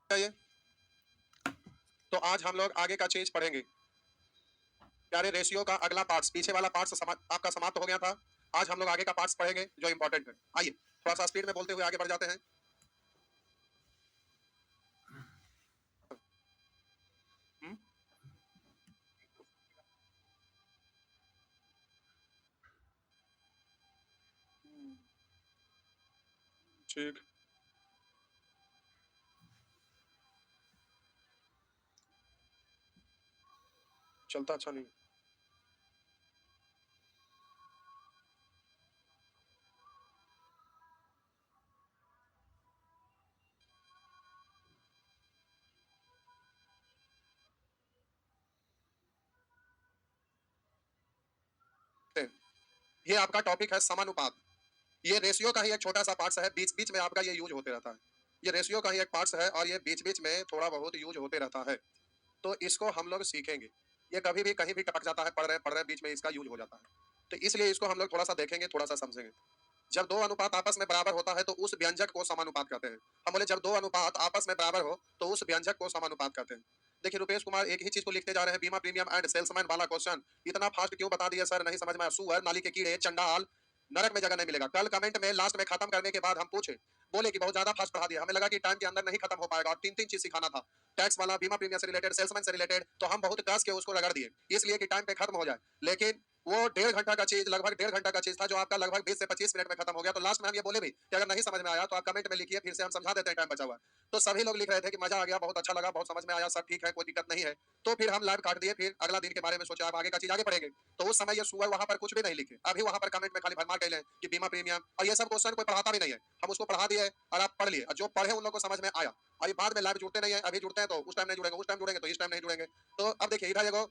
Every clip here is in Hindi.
ये तो आज हम लोग आगे का चीज पढ़ेंगे। प्यारे रेशियो का अगला पार्ट्स, पीछे वाला पार्ट्स आपका समाप्त हो गया था। आज हम लोग आगे का पार्ट्स पढ़ेंगे जो इंपॉर्टेंट है। आइए थोड़ा सा स्पीड में बोलते हुए आगे बढ़ जाते हैं। ठीक, चलता अच्छा नहीं। ये आपका टॉपिक है समानुपात। ये रेशियो का ही एक छोटा सा पार्ट्स है, बीच बीच में आपका ये यूज होते रहता है। ये रेशियो का ही एक पार्ट्स है और ये बीच बीच में थोड़ा बहुत यूज होते रहता है। तो इसको हम लोग सीखेंगे। ये कभी भी कहीं भी टपक जाता है, पढ़ रहे बीच में इसका यूज हो जाता है। तो इसलिए इसको हम लोग थोड़ा सा देखेंगे, थोड़ा सा समझेंगे। जब दो अनुपात आपस में बराबर होता है तो उस व्यंजक को समानुपात कहते हैं। हम बोले जब दो अनुपात आपस में बराबर हो तो उस व्यंजक को समानुपात कहते हैं। देखिए रुपेश कुमार एक ही चीज को लिखते जा रहे हैं, बीमा प्रीमियम एंड सेल्समैन वाला क्वेश्चन इतना फास्ट क्यों बता दिया सर, नहीं समझ में आया। सुअर, नाली के कीड़े, चंडाल, नरक में जगह नहीं मिलेगा। कल कमेंट में लास्ट में खत्म करने के बाद हम पूछे, बोले कि बहुत ज्यादा फास्ट पढ़ा दिया, हमें लगा कि टाइम के अंदर नहीं खत्म हो पाएगा और तीन तीन चीज सिखाना था। टैक्स वाला, बीमा प्रीमियम से रिलेटेड, सेल्समैन से रिलेटेड, तो हम बहुत कस के उसको रगड़ दिए इसलिए कि टाइम पे खत्म हो जाए। लेकिन वो 1.5 घंटा का चीज, लगभग 1.5 घंटा का चीज था जो आपका लगभग 20 से 25 मिनट में खत्म हो गया। तो लास्ट में हम ये बोले भी कि अगर नहीं समझ में आया तो आप कमेंट में लिखिए, फिर से हम समझा देते हैं, टाइम बचा हुआ है। तो सभी लोग लिख रहे थे कि मजा आ गया, बहुत अच्छा लगा, बहुत समझ में आया, सब ठीक है, कोई दिक्कत नहीं है। तो फिर हम लाइव काट दिए, फिर अगला दिन के बारे में सोचा आप आगे का चीज आगे पढ़ेंगे। तो उस समय ये सुअर वहां पर कुछ भी नहीं लिखे, अभी वहां पर कमेंट में खाली भरमार कह कि बीमा प्रीमियम और ये सब क्वेश्चन कोई पढ़ाता भी नहीं है। हम उसको पढ़ा दिए और आप पढ़ लिए, और जो पढ़े उन लोगों को समझ में आया। अभी बाद में लाइव जुड़ते नहीं है, अभी जुड़ते हैं तो उस टाइम नहीं जुड़ेंगे, उस टाइम जुड़ेंगे तो इस टाइम नहीं जुड़ेंगे। तो अब देखिए इधर देखो,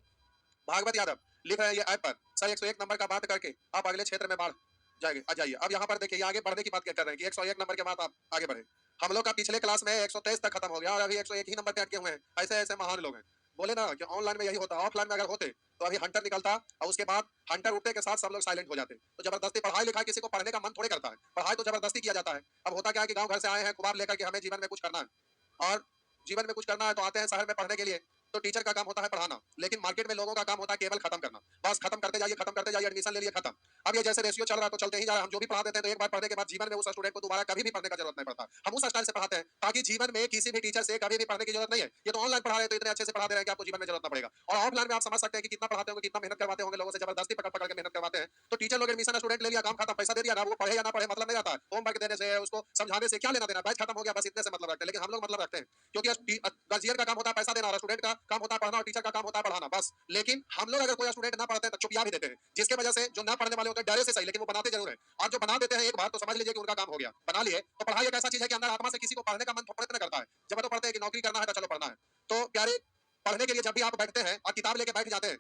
भागवत यादव लिख रहे हैं ये ऐप पर सर 101 नंबर का बात करके आप अगले क्षेत्र में बढ़ जाएंगे। आ जाइए अब यहाँ पर देखिए, ये आगे बढ़ने की बात क्या कर रहे हैं कि 101 नंबर के बाद आप आगे बढ़े। हम लोग का पिछले क्लास में 123 तक खत्म हो गया और अभी 101 ही नंबर पे अटके हुए हैं। ऐसे ऐसे महान लोग हैं। बोले ना कि ऑनलाइन में यही होता, ऑफलाइन में अगर होते तो अभी हंटर निकलता और उसके बाद हंटर उठने के साथ सब लोग साइलेंट हो जाते। तो जबरदस्ती पढ़ाई लिखाई किसी को पढ़ने का मन थोड़े करता है, पढ़ाई तो जबरदस्ती किया जाता है। अब होता क्या है कि गांव घर से आए हैं खुबार लेकर के, हमें जीवन में कुछ करना है और जीवन में कुछ करना है तो आते हैं शहर में पढ़ने के लिए। तो टीचर का काम होता है पढ़ाना, लेकिन मार्केट में लोगों का काम होता है केवल खत्म करना। बस खत्म करते जाइए, एडमिशन ले लिए, खत्म। अब ये जैसे रेशियो चल रहा है तो चलते ही जा रहा है। हम जो भी पढ़ा देते हैं तो एक बार पढ़ने के बाद जीवन में उस स्टूडेंट को दोबारा कभी भी पढ़ने का जरूरत नहीं पड़ता। हम उस स्टाइल से पढ़ाते हैं ताकि जीवन में किसी भी टीचर से कभी भी पढ़ने की जरूरत नहीं है। ये तो ऑनलाइन पढ़ा रहे हैं तो इतने अच्छे से पढ़ा दे रहे हैं कि आपको जीवन में जरूरत ना पड़ेगा। और ऑफलाइन में आप समझ सकते हैं कि कितना पढ़ाते होंगे, कितना मेहनत करवाते होंगे, लोगों से जबरदस्ती पकड़ पकड़ के मेहनत करवाते हैं। तो टीचर लोग एडमिशन स्टूडेंट ले लिया, काम खत्म, पैसा दे दिया ना, वो पढ़े या ना पढ़े मतलब नहीं आता है। होमवर्क देने से, उसको समझाने से क्या लेना देना, बैच खत्म हो गया बस इतने से मतलब रखते हैं। लेकिन हम लोग मतलब रखते हैं क्योंकि गार्जियन का काम होता है पैसा देना और स्टूडेंट का काम होता है पढ़ना और टीचर का काम होता है पढ़ाना बस। लेकिन हम लोग अगर कोई स्टूडेंट ना पढ़ते हैं तो चुपिया भी देते हैं, जिसकी वजह से जो ना पढ़ने वाले होते हैं डरे से सही लेकिन वो बनाते जरूर है। और जो बना देते हैं एक बार तो समझ लीजिए कि उनका काम हो गया, बना लिए। तो पढ़ाई एक ऐसा चीज है कि अंदर आत्मा से किसी को पढ़ने का मन प्रयत्न करता है। जब तो पढ़ते हैं कि नौकरी करना है तो चलो पढ़ना है। तो प्यारे पढ़ने के लिए जब भी आप बैठते हैं और किताब लेके बैठ जाते हैं,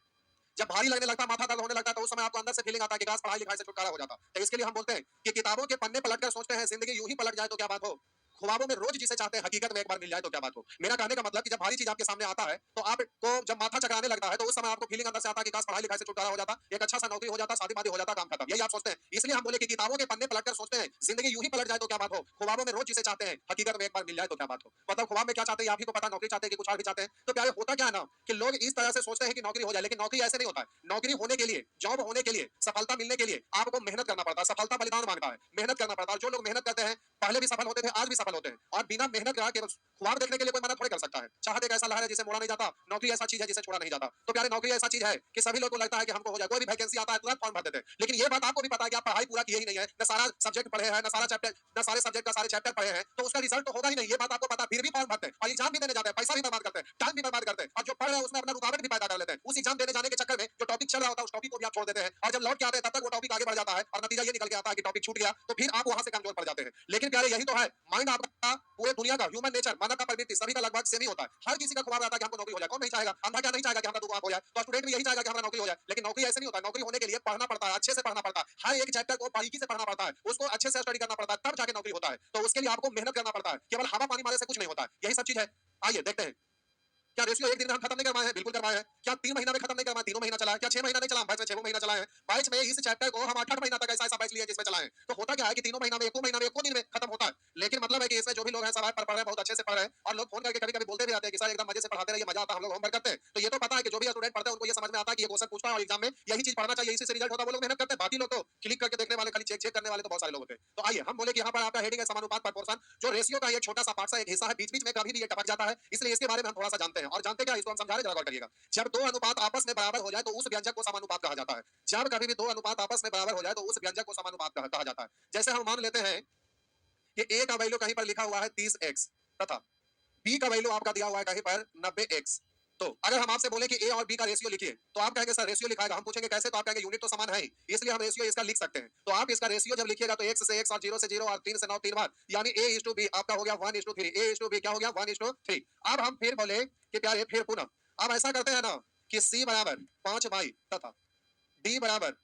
जब भारी लगने लगता, माथा दर्द होने लगता है तो उस समय आपको अंदर से फीलिंग आता है कि काश पढ़ाई लिखाई से छुटकारा हो जाता। तो इसके लिए हम बोलते हैं कि किताबों के पन्ने पलटकर सोचते हैं जिंदगी यूं ही पलट जाए तो क्या बात हो। ख्वाबों में रोज जिसे चाहते हैं हकीकत में एक बार मिल जाए तो क्या बात हो। मेरा कहने का मतलब कि जब भारी चीज आपके सामने आता है तो आपको जब माथा चकराने लगता है तो उस समय आपको फीलिंग अंदर से आता है कि काश पढ़ाई लिखाई से छुटकारा हो जाता, एक अच्छा सा नौकरी हो जाता, शादी वादी हो जाता, काम खत्म। यही आप सोचते हैं। इसलिए हम बोले कि किताबों के पन्ने पलटकर सोचते हैं जिंदगी यूं ही पलट जाए तो क्या बात हो। ख्वाबों में रोज जिसे चाहते हैं हकीकत में एक बार मिल जाए तो क्या बात हो। मतलब ख्वाब में क्या चाहते हैं आप ही को पता, नौकरी चाहते हैं कि कुछ और भी चाहते हैं। तो प्यारे होता क्या है ना कि लोग इस तरह से सोचते हैं कि नौकरी हो जाए, लेकिन नौकरी ऐसे नहीं होता है। नौकरी होने के लिए, जॉब होने के लिए, सफलता मिलने के लिए आपको मेहनत करना पड़ता है। सफलता बलिदान मांगता है, मेहनत करना पड़ता है। जो लोग मेहनत करते हैं पहले भी सफल होते थे, आज भी सफल होते हैं। और बिना मेहनत का केवल ख्वाब देखने के लिए कोई मना थोड़ी कर सकता है। चाहत एक ऐसा लहर है जिसे मोड़ा नहीं जाता, नौकरी ऐसा चीज है जिसे छोड़ा नहीं जाता। तो प्यारे नौकरी ऐसा चीज है कि सभी लोगों को लगता है कि हमको हो जाए, कोई भी वैकेंसी आता है तुरंत फॉर्म भर देते हैं। लेकिन ये बात आपको भी पता है कि आप पढ़ाई पूरा किए ही नहीं है, न सारा सब्जेक्ट पढ़े हैं, न सारा चैप्टर, न सारे सब्जेक्ट का सारे चैप्टर पढ़े हैं, तो उसका रिजल्ट तो होगा ही नहीं। ये बात आपको पता, फिर भी फॉर्म भरते हैं और एग्जाम भी देने जाते हैं, पैसा भी बर्बाद करते हैं, टाइम भी बर्बाद करते हैं। और जो पढ़ रहे हैं उसमें अपना रुकावट भी पैदा कर लेते हैं। उस एग्जाम देने जाने के चक्कर में जो टॉपिक चल रहा होता है उस टॉपिक को भी आप छोड़ देते हैं और जब लौट के आते हैं तब तक वो टॉपिक आगे बढ़ जाता है और नतीजा ये निकल के आता है कि टॉपिक छूट गया। तो फिर आप वहां से कमजोर पड़ जाते हैं। लेकिन प्यारे यही तो है, माइंड आपका, पूरे दुनिया का ह्यूमन नेचर, मानव का प्रवृत्ति सभी का लगभग सेम ही होता है। हर किसी का ख्वाब रहता है कि हमको नौकरी हो जाए। कौन नहीं चाहेगा? अंधा क्या नहीं चाहेगा कि हमारा दुआ हो जाए? तो स्टूडेंट भी यही चाहेगा कि हमारा नौकरी हो जाए। लेकिन नौकरी ऐसे नहीं होता है। नौकरी होने के लिए पढ़ना पड़ता है, अच्छे से पढ़ना पड़ता है, हर एक चैप्टर को बारीकी से पढ़ना पड़ता है, उसको अच्छे से स्टडी करना पड़ता है, तब जाके नौकरी होता है। तो उसके लिए आपको मेहनत करना पड़ता है, केवल हवा पानी मारने से कुछ नहीं होता है। यही सब चीज है। आइए देखते हैं, क्या रेशियो एक दिन में हम खत्म नहीं करवाए हैं? बिल्कुल करवाए हैं। क्या 3 महीना में खत्म नहीं करवाए? तीनों महीना चला है। क्या 6 महीना नहीं चला? बैच में 6 महीना चलाए हैं। बैच में इस चैप्टर को हम 8 महीना तक ऐसा ऐसा बैच लिया जिसमें चलाए हैं। तो होता क्या है कि तीनों महीना में, एको महीना में, एको दिन में खत्म होता है। लेकिन मतलब है कि इसमें जो भी लोग हैं सब पढ़ रहे हैं, बहुत अच्छे से पढ़ रहे हैं और लोग फोन करके कभी मजा आता है, हम लोग होमवर्क करते हैं। तो ये तो पता है कि जो भी स्टूडेंट पढ़ता है उनको ये समझ में आता है कि ये क्वेश्चन पूछता है और एग्जाम में यही चीज पढ़ना चाहिए, इसी से रिजल्ट होता है, वो लोग मेहनत करते हैं। बाकी लोग तो क्लिक करके देखने वाले, खाली चेक चेक करने वाले तो बहुत सारे लोग होते हैं। तो आइए हम बोले कि यहाँ पर आपका हेडिंग है समानुपात प्रोपोर्शन, जो रेशियो का एक छोटा सा पार्ट सा एक हिस्सा है, बीच बीच में कभी भी ये टपक जाता है, इसलिए इसके बारे में हम थोड़ा सा जानते हैं। और जानते क्या, इसको हम समझा रहे हैं, जरा गौर करिएगा। जब दो अनुपात आपस में बराबर हो जाए तो उस व्यंजक को समानुपात कहा जाता है। जब कभी भी दो अनुपात आपस में बराबर हो जाए तो उस व्यंजक को समानुपात कहा जाता है। जैसे हम मान लेते हैं कि ए का वैल्यू कहीं पर लिखा हुआ है 30x तथा बी का वैल्यू आपका दिया हुआ है कहीं पर 90x। तो अगर हम आपसे बोले कि ए और बी का रेशियो लिखिए, तो आप कहेंगे सर रेशियो लिखाएगा, हम पूछेंगे कैसे, तो आप कहेंगे यूनिट तो समान है ही, इसलिए हम रेशियो इसका लिख सकते हैं। तो आप इसका रेशियो जब लिखिएगा तो x से x और 0 से 0 और 3 से 9 तीन बार, यानी a:b आपका हो गया 1:3, a:b क्या हो गया 1:3। अब हम फिर बोले कि प्यारे फिर पुनः अब ऐसा करते हैं ना कि c बराबर 5 भाई तथा d बराबर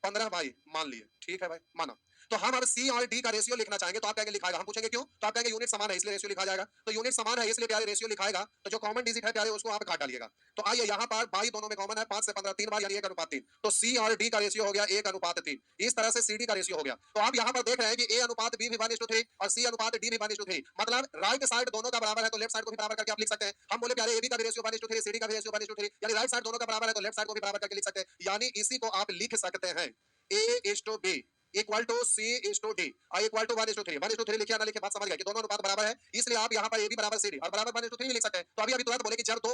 15 भाई मान लिए, ठीक है भाई माना। तो हम अब सी और डी का रेशियो लिखना चाहेंगे, तो आप कहेंगे लिखाएगा, हम पूछेंगे क्यों, तो आप कहेंगे यूनिट समान है इसलिए रेशियो लिखा जाएगा। तो यूनिट समान है इसलिए प्यारे रेशियो लिखाएगा, तो जो कॉमन डिजिट है प्यारे उसको आप काट डालिएगा। तो आइए यहाँ पर बाई दोनों में कॉमन है, 5 से 15 तीन बार, यानी 1:3। तो सी और डी का रेशियो हो गया 1:3। इस तरह से सी डी का रेशियो हो गया। तो आप यहाँ पर देख रहे हैं कि ए अनुपात बी भी 1:3 और सी अनुपात डी भी 1:3, मतलब राइट साइड दोनों का बराबर है तो लेफ्ट साइड को भी बराबर करके आप लिख सकते हैं। हम बोले प्यारे ए बी का भी रेशियो 1:3, सी डी का भी रेशियो 1:3, यानी राइट साइड दोनों का बराबर है तो लेफ्ट साइड को भी बराबर करके लिख सकते हैं। यानी इसी को आप लिख सकते हैं A:B इक्वल टू C:D और इक्वल टू 1:3। 1:3 लिखिए ना लिखिए, बात समझ गए कि दोनों अनुपात बराबर है, इसलिए आप यहाँ पर AB बराबर CD और बराबर 1:3 लिख सकते हैं। तो अभी तुरंत बोले कि जब दो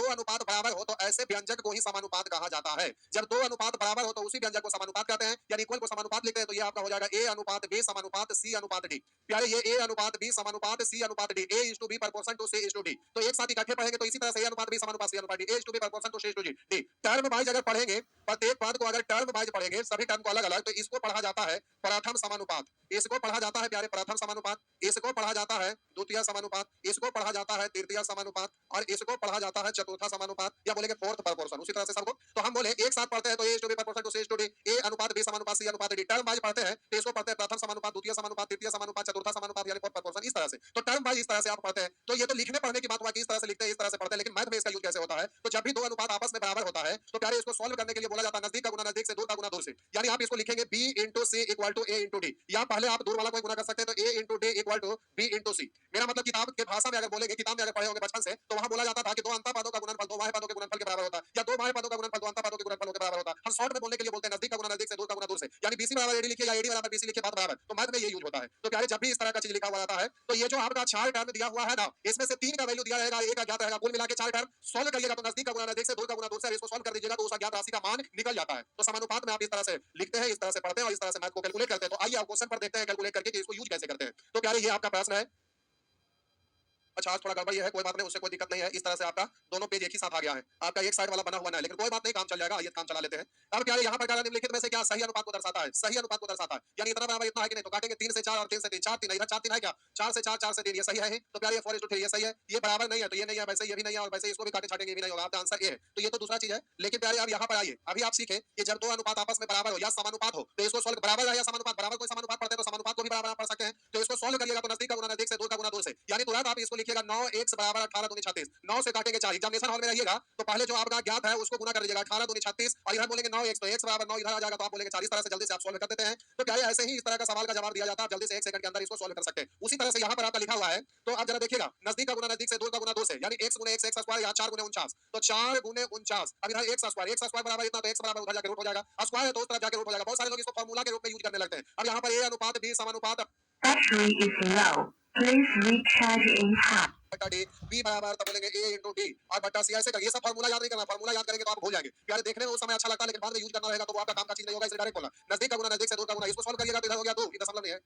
अनुपात बराबर हो तो ऐसे व्यंजक को ही समानुपात कहा जाता है। जब दो अनुपात बराबर हो तो उसी व्यंजक को समानुपात कहते हैं, यानी इक्वल को समानुपात लिखते हैं। तो ये आपका हो जाएगा A:B समानुपात C:D। प्यारे ये A:B समानुपात C:D, A:B proportion to C:D। तो एक साथ इकट्ठे पढ़ेंगे तो इसी तरह से A:B समानुपात C:D, A:B proportion to C:D। Term wise अगर पढ़ेंगे, प्रत्येक पद को अगर टर्म वाइज पढ़ेंगे, सभी टर्म को अलग अलग, तो इसको पढ़ा जाता है प्रथम समानुपात, इसको पढ़ा जाता है प्यारे प्रथम समानुपात, इसको पढ़ा जाता है द्वितीय समानुपात, इसको पढ़ा जाता है तृतीय समानुपात और इसको पढ़ा जाता है चतुर्थ समानुपात, या बोलेंगे फोर्थ प्रोपोर्शन। उसी तरह से सबको तो हम बोले एक साथ पढ़ते हैं तो A:B proportion to C:D, A अनुपात B समानुपात C अनुपात D। टर्म वाइज पढ़ते हैं तो इसको पढ़ते हैं प्रथम समानुपात, द्वितीय समानुपात, तृतीय समानुपात, चतुर्थ समानुपात, यानी फोर्थ प्रोपोर्शन। इस तरह से तो टर्म वाइज इस तरह से आप पढ़ते हैं। तो ये तो लिखने पढ़ने की बात हुआ कि इस तरह से लिखते हैं, इस तरह से पढ़ते हैं, लेकिन मैथ में इसका यूज कैसे होता है, तो जब भी दो अनुपात आपस में बराबर होता है तो प्यारे इसको सॉल्व करने के लिए बोला जाता है नजदीक का गुना नजदीक से, दूर का गुना दूर से। यानी आप इसको लिखेंगे B into C equal to A into D, या पहले आप दूर वाला कोई गुना कर सकते हैं तो A into D equal to B into C। मेरा मतलब किताब के भाषा में अगर बोलेंगे, किताब में अगर पढ़े होंगे बचपन से, तो वहां बोला जाता था कि दो अंतर पदों का गुणनफल दो बाह्य पदों के गुणनफल के बराबर होता है, या दो बाह्य पदों का गुणनफल दो अंतर पदों के गुणनफल के बराबर होता है। हम शॉर्ट में बोलने के लिए बोलते हैं नजदीक का गुना नजदीक से, दूर का गुना दूर से, यानी BC बराबर AD लिखिए या AD बराबर BC लिखिए, बात बराबर। तो मैथ में ये यूज होता है। तो प्यारे जब भी इस तरह का चीज लिखा हुआ रहता है तो ये जो आपका चार टर्म दिया हुआ है ना, इसमें से तीन का वैल्यू दिया रहेगा, एक अज्ञात रहेगा, कुल मिला के चार टर्म सॉल्व करिएगा तो नजदीक का गुना नजदीक से, दूर का गुना दूर से, इसको सॉल्व कर दीजिएगा तो उस अज्ञात राशि का मान निकल जाता है। तो समानुपात में आप इस तरह से लिखते हैं, इस तरह से पढ़ते हैं और इस तरह से मैथ को कैलकुलेट करते हैं। तो आइए आप क्वेश्चन पर देखते हैं कैलकुलेट करके कि इसको यूज कैसे करते हैं। तो प्यारे ये आपका प्रश्न है। अच्छा आज थोड़ा गड़बड़ ये है, कोई बात नहीं, उससे कोई दिक्कत नहीं है। इस तरह से आपका दोनों पेज एक ही साथ आ गया है, आपका एक साइड वाला बना हुआ नहीं, लेकिन कोई बात नहीं, काम चल जाएगा। आइए काम चला लेते हैं। अब क्या है यहाँ पर क्या निम्नलिखित में से क्या सही अनुपात को दर्शाता है, सही अनुपात को दर्शाता है, यानी इतना बराबर इतना है कि नहीं, तो काटेंगे 3 से 4 और 3 से 3, 4 3 इधर 4 3 है क्या, 4 से 4 4 से 3, ये सही है ही। तो प्यारे 4:3 ये सही है, ये बराबर नहीं है तो ये नहीं है, वैसे ये भी नहीं है और वैसे इसको भी काटे छाटेंगे भी नहीं होगा, आपका आंसर ए है। तो ये तो दूसरा चीज है। लेकिन प्यारे अब यहाँ पर आइए, अभी आप सीखे कि जब दो अनुपात आपस में बराबर हो या समानुपात हो तो इसको सॉल्व बराबर है या समानुपात, बराबर कोई समानुपात पढ़ते हैं तो समानुपात को भी बराबर आप पढ़ सकते हैं। तो इसको सॉल्व करिएगा तो नजदीक का गुना नजदीक से, दूर का गुना दूर से, यानी तुरंत आप इसको लिखिएगा 9x बराबर 18 दूनी 36। 9 से काटेंगे 4, एग्जामिनेशन हॉल में रहिएगा तो पहले जो आपका ज्ञात है उसको गुना कर दीजिएगा, 18 दूनी 36 और इधर बोलेंगे 9x, तो x बराबर 9 इधर आ जाएगा तो आप बोलेंगे 4। इस तरह से जल्दी से आप सॉल्व कर देते हैं। तो क्या है ऐसे ही इस तरह का सवाल का जवाब दिया जाता है, आप जल्दी से 1 सेकंड के अंदर इसको सॉल्व कर सकते हैं। उसी तरह से यहाँ पर आपका लिखा हुआ है, तो आप जरा देखिएगा नजदीक का गुना नजदीक से, दूर का गुना दूर से, यानी x गुने x x स्क्वायर, यहाँ 4 गुने 49, तो 4 गुने 49। अब इधर x स्क्वायर बराबर इतना, तो x बराबर उधर जाकर रूट हो जाएगा, स्क्वायर है तो उस तरफ जाकर रूट हो जाएगा। बहुत सारे लोग इसको फार्मूला के रूप में यूज करने लगते हैं। अब यहाँ पर a अनुपात b समानुपात Battery is low. Please recharge in half. बटा डी, बी बराबर तब बोलेंगे ए इंटू डी और बटा सी, ऐसे कर। ये सब फार्मूला याद नहीं करना, फार्मूला याद करेंगे तो आप भूल जाएंगे। प्यारे देखने में उस समय अच्छा लगता है लेकिन बाद में यूज करना रहेगा तो वो आपका काम का चीज नहीं होगा, इसलिए डायरेक्ट बोलना नजदीक का गुना नजदीक से, दूर का गुना, इसको सॉल्व करिएगा तो इधर हो गया 2, ये दशमलव नहीं है।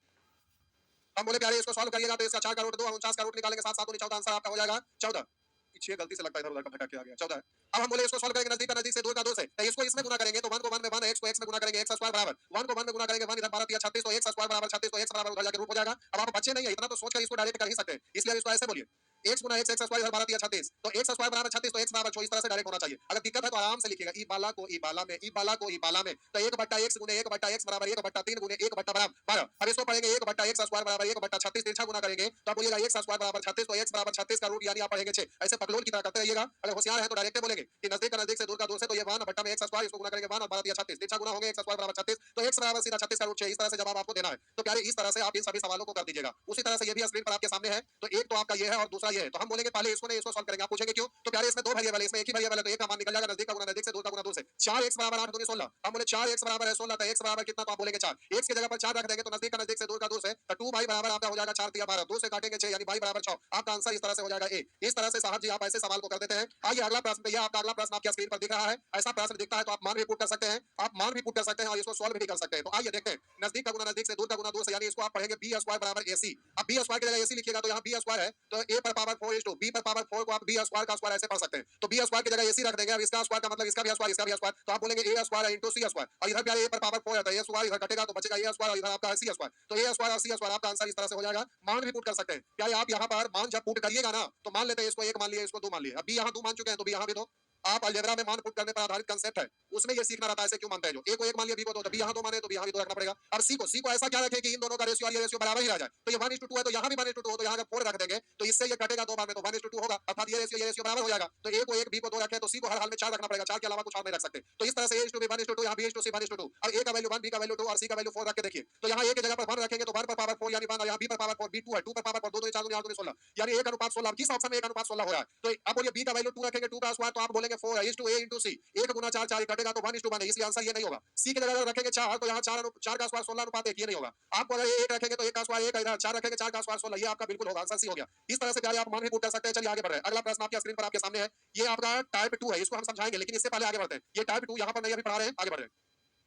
हम बोले प्यारे इसको सॉल्व करिएगा तो इसका 4 का रूट 2 और 49 का रूट निकालेंगे, 7 7 14, आंसर आपका हो जाएगा 14। पीछे गलती से लगता है इधर उधर का भटक के आ गया, 14 है। अब हम बोले इसको सॉल्व करेंगे नजदीक का नजदीक से, दूर का दूर से, तो इसको इसमें गुना करेंगे तो 1 को 1 में 1, x को x में गुना करेंगे, x स्क्वायर बराबर 1 को 1 में गुना करेंगे 1, इधर 12 3 36, तो x स्क्वायर बराबर 36, तो x बराबर उधर जाके रूट हो जाएगा। अब आप बच्चे नहीं है इतना तो सोचकर इसको डायरेक्ट कर ही सकते हैं, इसलिए इसको ऐसे बोलिए x गुना x स्क्वायर इधर 12 3 36, तो x स्क्वायर बराबर 36, तो x बराबर 24, इस तरह से डायरेक्ट होना चाहिए। अगर दिक्कत है तो आराम से लिखिएगा ई बाला को ई बाला में, ई बाला को ई बाला में, तो 1/x गुने 1/x बराबर 1/3 गुने 1 बराबर 12। अब इसको पढ़ेंगे 1/x स्क्वायर बराबर 1/36, तिरछा गुना करेंगे तो आप बोलिएगा x स्क्वायर बराबर 36, तो x बराबर 36 का रूट यानी आप पढ़ेंगे 6। ऐसे पगलोल की तरह करते रहिएगा। अगर होशियार है तो डायरेक्ट बोलेंगे कि नजदीक का नजदीक से, दूर का दूर से, तो ये 1 बट्टा में x स्क्वायर, इसको गुना करेंगे 1 और 12 3 36, तिरछा गुना होंगे x स्क्वायर बराबर 36, तो x बराबर सीधा 36 का रूट 6। इस तरह से जवाब आपको देना है। तो प्यारे इस तरह से आप इन सभी सवालों को कर दीजिएगा। उसी तरह से ये भी स्क्रीन पर आपके सामने है, तो एक तो आपका ये है और दूसरा ये है, तो हम बोलेंगे पहले इसको नहीं इसको सॉल्व करेंगे। आप पूछेंगे क्यों? तो प्यारे इसमें दो वेरिएबल है, इसमें एक ही वेरिएबल है, तो एक का मान निकल जाएगा, नजदीक का गुना नजदीक से, दूर का गुना दूर से। 4x बराबर 8 दूनी 16, हम बोले 4x बराबर है 16, तो x बराबर कितना, तो आप बोलेंगे 4। x की जगह पर 4 रख देंगे तो नजदीक का नजदीक से, दूर का दूर से, तो 2y बराबर आपका हो जाएगा 4 तिया 12, 2 से काटेंगे 6 यानी y बराबर 6। आपका आंसर इस तरह से हो जाएगा ए। इस तरह से साहब जी आप ऐसे सवाल को कर देते हैं। आइए अगला प्रश्न, भैया आपका अगला प्रश्न आपकी स्क्रीन पर दिख रहा है। ऐसा प्रश्न दिखता है तो आप मान भी पुट कर सकते हैं, आप मान भी पुट कर सकते हैं और इसको सॉल्व भी कर सकते हैं। तो आइए देखते हैं, नजदीक का गुना नजदीक से, दूर का गुना दूर से, यानी इसको आप पढ़ेंगे बी स्क्वायर बराबर ac। अब बी स्क्वायर की जगह ac लिखिएगा तो यहाँ बी स्क्वायर है, तो a पर पावर 4 is to b पर पावर 4 को आप बी स्क्वायर का स्क्वायर ऐसे पढ़ सकते हैं। तो बी स्क्वायर की जगह ac रख देंगे, अब इसका स्क्वायर का मतलब इसका भी स्क्वायर, इसका भी स्क्वायर, तो आप बोलेंगे a square into c square, और इधर भी a पर पावर 4 है तो a स्क्वायर इधर कटेगा तो बचेगा a स्क्वायर, और इधर आपका c स्क्वायर, तो a स्क्वायर और c स्क्वायर आपका आंसर इस तरह से हो जाएगा। मान भी पुट कर सकते हैं। क्या आप यहाँ पर मान जब पुट करिएगा ना, तो मान लेते हैं इसको 1 मान लिया, इसको 2 मान लिया, अब b यहाँ 2 मान चुके हैं तो b यहाँ भी 2। आप अलजेब्रा में मान पुट करने पर आधारित कंसेप्ट है, उसमें ये सीखना रहता है ऐसे क्यों मानते हैं, जो a को 1 मान लिया, b को 2, b यहाँ 2 माने तो b यहाँ भी 2 रखना पड़ेगा। अब c को ऐसा क्या रखें कि इन दोनों का रेशियो और ये रेशियो बराबर ही रह जाए, तो ये 1:2 है तो यहाँ भी 1:2 हो, तो यहाँ अगर 4 रख देंगे तो इससे ये कटेगा 2 बार में, तो 1:2 होगा, अर्थात ये रेशियो बराबर हो जाएगा। तो a को 1 b को 2 रखें तो c को हर हाल में 4 रखना पड़ेगा, 4 के अलावा कुछ और नहीं रख सकते। तो इस तरह से a is to b 1:2, यहाँ b is to c 1:2। अब a का वैल्यू 1, b का वैल्यू 2 और c का वैल्यू 4 रख के देखिए, तो यहाँ a की जगह पर 1 रखेंगे तो 1 पर पावर 4 यानी 1, और यहाँ b पर पावर 4 b 2 है, 2 पर पावर 4 2 2 4 2 4 16, यानी 1:16। किस ऑप्शन में 1:16 हो रहा है? तो अब बोलिए b का वैल्यू 2 रखेंगे, 2 का स्क्वायर, तो आप बोलेंगे 4 है is to a into c, 1 गुना 4 4 कटेगा तो 1:1 है, इसलिए आंसर ये नहीं होगा। c की जगह रखेंगे 4 तो यहाँ 4 का स्क्वायर 16:1, ये नहीं होगा। आपको अगर 1 रखेंगे तो 1 का स्क्वायर 1, इधर 4 रखेंगे 4 का स्क्वायर 16, ये आपका बिल्कुल होगा, आंसर सी हो गया। इस तरह से प्यारे आप मान भी पुट कर सकते हैं। चलिए आगे बढ़ रहे हैं, अगला प्रश्न आपकी स्क्रीन पर आपके सामने है, ये आपका टाइप 2 है, इसको हम समझाएंगे लेकिन इससे पहले आगे बढ़ते हैं। ये टाइप 2 यहाँ पर नहीं अभी पढ़ा रहे हैं, आगे बढ़ रहे हैं।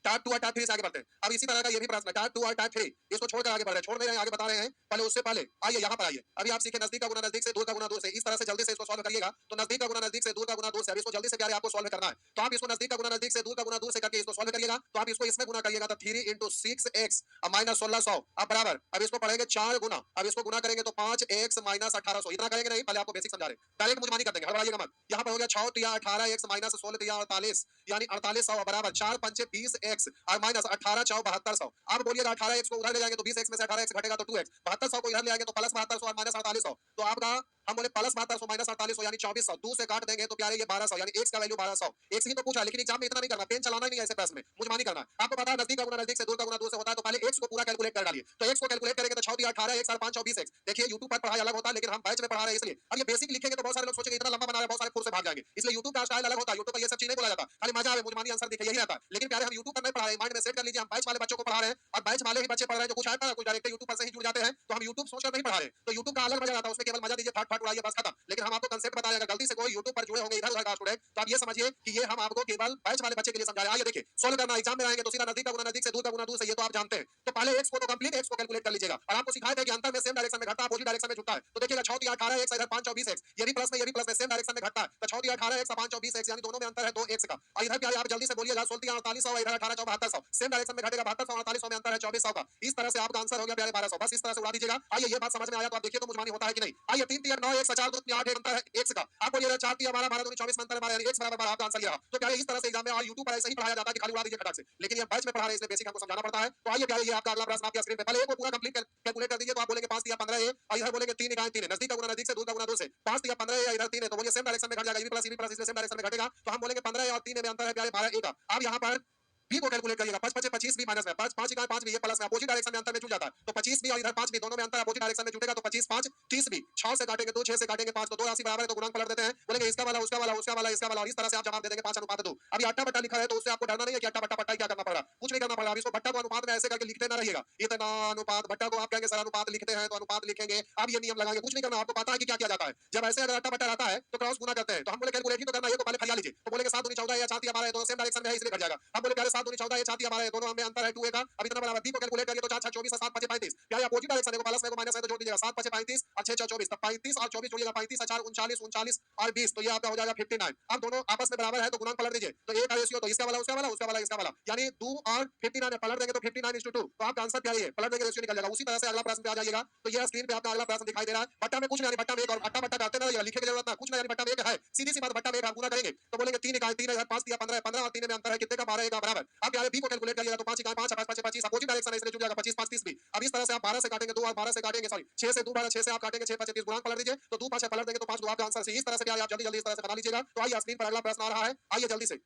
टाइप 2 और टाइप 3 से आगे बढ़ते हैं। अब इसी तरह का ये भी प्रश्न है, टाइप 2 और टाइप 3, इसको छोड़कर आगे बढ़ रहे हैं, छोड़ नहीं रहे हैं, आगे बता रहे हैं। पहले उससे पहले आइए यहाँ पर आइए, अभी आप सीखे नजदीक का गुना नजदीक से, दूर का गुना दूर से, इस तरह से जल्दी से इसको सॉल्व करिएगा। तो नजदीक का गुना नजदीक से, दूर का गुना दूर से, अब इसको जल्दी से प्यारे आपको सॉल्व करना है। तो आप इसको नजदीक का गुना नजदीक से, दूर का गुना दूर से करके इसको सॉल्व करिएगा। तो आप इसको इसमें गुना करिएगा तो 3 into 6x माइनस 1600 अब बराबर, अब इसको पढ़ेंगे 4 गुना, अब इसको गुना करेंगे तो 5x माइनस 1800, इतना करेंगे नहीं, पहले आपको बेसिक समझा रहे हैं, डायरेक्ट मुजमानी कर देंगे, हड़बड़ाइएगा मत। यहाँ पर हो गया 6 तिया 18x माइनस 16 तिया 48, यानी 4800 बराबर 4 पंचे 20x और माइनस 18 चौ 7200। अब बोलिएगा 18x को उधर ले जाएंगे तो 20x में से 18x घटेगा तो 2x, 7200 को इधर ले आएंगे तो प्लस 7200 और माइनस 4800, तो आपका हम बोले प्लस 7200 माइनस 4800 यानी 2400, 2 से काट देंगे तो प्यारे ये 1200, यानी x का वैल्यू 1200। x ही तो पूछा, लेकिन एग्जाम में इतना नहीं करना, पेन चलाना ही नहीं है ऐसे प्रश्न में, मुजमानी करना। आपको पता है नजदीक का गुना नजदीक से, दूर का गुना दूर से होता है, तो पहले x को पूरा कैलकुलेट कर डालिए। तो x को कैलकुलेट करेंगे तो 6 दिया 18x और 5 चौ 20x। देखिए YouTube पर पढ़ाई अलग होता है, लेकिन हम बैच में पढ़ा रहे हैं इसलिए। अब ये बेसिक लिखेंगे तो बहुत सारे लोग सोचेंगे इतना लंबा बना रहे हैं, बहुत सारे फुर से भाग जाएंगे, इसलिए YouTube का स्टाइल अलग होता है। YouTube पर ये सब चीज नहीं बोला जाता, खाली मजा आवे, मुजमानी आंसर दिखे, यही रहता है। लेकिन प्यारे हम YouTube पर नहीं पढ़ा रहे, माइंड में सेट कर लीजिए, हम बैच वाले बच्चों को पढ़ा रहे हैं, और बैच वाले ही बच्चे पढ़ रहे हैं जो कुछ आता है, कुछ डायरेक्ट YouTube पर से ही जुड़ जाते हैं, तो हम YouTube सोचकर नहीं पढ़ा रहे। तो YouTube का अलग मजा आता है, उसमें केवल मजा दीजिए, फट फट उड़ाइए, बस खत्म। लेकिन हम आपको कंसेप्ट बताएगा, गलती से कोई YouTube पर जुड़े होंगे इधर उधर का स्टूडेंट, तो आप ये समझिए कि ये हम आपको केवल बैच वाले बच्चे के लिए समझा रहे हैं। आइए देखिए, सोल्व करना एग्जाम में आएंगे तो सीधा नजदीक का गुना नजदीक से, दूर का गुना दूर से, ये तो आप जानते हैं। तो पहले x को तो कंप्लीट x को कैलकुलेट कर लीजिएगा, और आपको सिखाया था कि अंतर में सेम डायरेक्शन में घटता है, अपोजिट डायरेक्शन में झुकता है। तो देखिएगा 6 दिया 18x इधर 5 चौ 20x, ये भी प्लस में, ये भी प्लस में, सेम डायरेक्शन में घटता है। तो 6 दिया 18x और 5 चौ 20x, यानी दोनों में अंतर है 2x का। और इधर क्या है, आप जल्दी से बोलिएगा, 16 दिया 4800 और इधर 18 चौ 7200, सेम डायरेक्शन में घटेगा, 7200 और 4800 में अंतर है 2400 का। इस तरह से आपका आंसर हो गया प्यारे 1200, बस इस तरह से उड़ा दीजिएगा। आइए ये बात समझ में आया तो आप देखिए तो मुजमानी होता है कि नहीं। आइए 3 तिया 9 x 4 2 8 अंतर है x का। आप बोलिएगा 4 तिया 12 12 2 24 में अंतर है 12, यानी x बराबर 12, आपका आंसर ये रहा। तो प्यारे इस तरह से एग्जाम में और YouTube पर ऐसे ही पढ़ाया जाता है कि खाली उड़ा दीजिए खटाक से, लेकिन ये बैच में पढ़ा रहे हैं इसलिए बेसिक हमको समझाना पड़ता है। तो आइए प्यारे ये आपका अगला प्रश्न आपकी स्क्रीन पे, पहले एक को पूरा कंप्लीट कैलकुलेट कर दीजिए। तो आप बोलेंगे 5 दिया 15 है, और इधर बोलेंगे 3 इकाई 3 है, नजदीक का गुना नजदीक से, दूर का गुना दूर से, 5 दिया 15 है, इधर 3 है, तो बोलिए सेम डायरेक्शन में घट जाएगा, ये भी प्लस इसलिए सेम डायरेक्शन में घटेगा। तो हम बोलेंगे 15 और 3 में अंतर है प्यारे 12 का। अब यहाँ पर b को कैलकुलेट करिएगा, 5 5 25 भी माइनस में, 5 5 इकाई 5 भी, ये प्लस में, अपोजिट डायरेक्शन में अंतर में जुड़ जाता है, तो 25 भी और इधर 5 भी, दोनों में अंतर अपोजिट डायरेक्शन में जुटेगा, तो 25 5 30 भी, 6 से काटेंगे 2, 6 से काटेंगे 5, तो 2 राशि बराबर है, तो गुणनफल पलट देते हैं, बोलेंगे इसका वाला उसका वाला उसका वाला इसका वाला, और इस तरह से आप जवाब दे देंगे 5:2। अभी अट्टा बट्टा लिखा है तो उससे आपको डरना नहीं है कि अट्टा बट्टा पट्टा क्या करना पड़ रहा, कुछ नहीं करना पड़ रहा। अब इसको बट्टा को अनुपात में ऐसे करके लिखते ना रहिएगा, इतना अनुपात, बट्टा को आप कहेंगे सर अनुपात लिखते हैं तो अनुपात लिखेंगे, अब ये नियम लगाएंगे, कुछ नहीं करना, आपको पता है कि क्या किया जाता है। जब ऐसे अगर अट्टा बट्टा रहता है तो क्रॉस गुना करते हैं, तो हम बोले कैलकुलेट ही तो करना है, ये तो पहले फैला लीजिए, तो बोलेंगे 7 दूनी 14 या 4 तिया 12, दोनों सेम डायरेक्शन में है इसलिए घट जाएगा। हम बोले पहले 7 दूनी 14 या 4 तिया 12, दोनों में अंतर है 2 का। अब इतना बराबर b को कैलकुलेट करिए तो 4 6 24 और 7 5 35, क्या ये अपोजिट डायरेक्शन है, को प्लस में को माइनस में तो जोड़ दीजिएगा, 7 5 35 और 6 6 24, तब 35 और 24 जोड़िएगा, 35 और 4 39 39 और 20, तो ये आपका हो जाएगा 59। अब दोनों आपस में बराबर है तो गुणनफल पलट दीजिए, तो a का रेशियो तो इसका वाला उसका वाला उसका वाला इसका वाला, यानी 2 और 59 में पलट देंगे तो 59:2, तो आपका आंसर क्या है, पलट देंगे रेशियो निकल जाएगा। उसी तरह से अगला प्रश्न पे आ जाइएगा, तो ये स्क्रीन पे आपका अगला प्रश्न दिखाई दे रहा है, बट्टा में कुछ नहीं, बट्टा में एक और अट्टा बट्टा करते ना, लिखे की जरूरत ना, कुछ नहीं, बट्टा में एक है, सीधी सी बात, बट्टा में एक गुना करेंगे तो बोलेंगे 3 इकाई 3 5 दिया 15 15 और 3 में अंतर है कितने का, 12 का बराबर। अब यार b को कैलकुलेट करिएगा तो 5 इकाई 5 5 5 25, अपोजिट डायरेक्शन है इसलिए जुड़ जाएगा 25 5 30 भी। अब इस तरह से आप 12 से काटेंगे 2 और 12 से काटेंगे, सॉरी 6 से 2 12 6 से आप काटेंगे 6 5 30, गुणा पलट दीजिए तो 2 5 पलट देंगे तो 5 2 आपका आंसर। इस तरह से आप जल्दी जल्दी इस तरह से बना लीजिएगा। तो आइए स्क्रीन पर अगला प्रश्न आ रहा है, आइए जल्दी से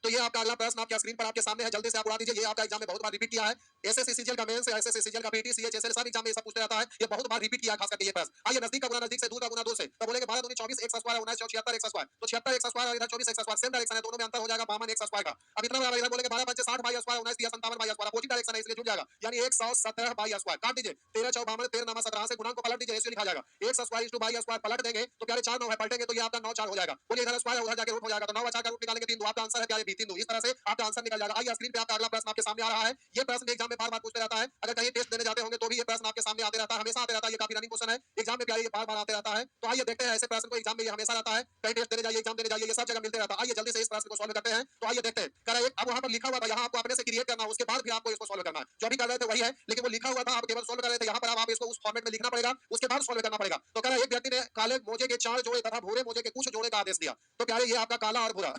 तो ये आपका अगला प्रश्न आपके स्क्रीन पर आपके सामने है, जल्दी से आप उड़ा दीजिए। ये आपका एग्जाम में बहुत बार रिपीट किया है, एसएससी सीजीएल का मेंस, एसएससी सीजीएल का पीटी, सीएचएसएल सब एग्जाम में ये सब पूछते रहता है, ये बहुत बार रिपीट किया है खास करके ये प्रश्न। आइए नजदीक का गुना नजदीक से, दूर का गुना दूर से, तो बोलेंगे 12 दूनी 24 x स्क्वायर 19 चौक 76 x स्क्वायर, तो 76 x स्क्वायर और इधर 24 x स्क्वायर सेम डायरेक्शन है, दोनों में अंतर हो जाएगा 52 x स्क्वायर का। अब इतना बराबर इधर बोलेंगे 12 5 60 बाई स्क्वायर 19 दिया 57 बाई स्क्वायर, अपोजिट डायरेक्शन है इसलिए जुड़ जाएगा, यानी 117 बाई स्क्वायर। काट दीजिए 13 4 52 13 9 17 से गुणांक को पलट दीजिए, रेशियो लिखा जाएगा x स्क्वायर इस टू बाई स्क्वायर, पलट देंगे तो प्यारे 4 9 है, पलटेंगे तो ये आपका 9 4 हो जाएगा। बोलिए इधर स्क्वायर उधर जाके रूट हो जाएगा, तो 9 बचा का रूट निकालेंगे 3 2, आपका आंसर है प्यारे b 3 2। इस तरह से आपका आंसर निकल जाएगा। आइए स्क्रीन पे आपका अगला प्रश्न आपके सामने आ रहा है, ये प्रश्न एग्जाम में बार-बार पूछते रहता है, अगर कहीं टेस्ट देने जाते होंगे तो भी ये प्रश्न आपके सामने आते रहता है, हमेशा आते रहता है, ये काफी रनिंग क्वेश्चन है एग्जाम में प्यारे, ये बार-बार आते रहता है। तो आइए देखते हैं ऐसे प्रश्न को एग्जाम में ये हमेशा रहता है, कहीं टेस्ट देने जाइए, एग्जाम देने जाइए, ये सब जगह मिलते रहता है। आइए जल्दी से इस प्रश्न को सॉल्व करते हैं। तो आइए देखते हैं, कह रहा है अब वहां पर लिखा हुआ था, यहाँ आपको अपने से क्रिएट करना है, उसके बाद फिर आपको इसको सॉल्व करना है। जो अभी कर रहे थे वही है, लेकिन वो लिखा हुआ था, आप केवल सॉल्व कर रहे थे, यहाँ पर आप इसको उस फॉर्मेट में लिखना पड़ेगा, उसके बाद सॉल्व करना पड़ेगा। तो कह रहा है एक व्यक्ति ने काले मोजे के 4 जोड़े तथा भूरे मोजे के कुछ जोड़े का आदेश दिया। तो प्यारे ये आपका काला और भूरा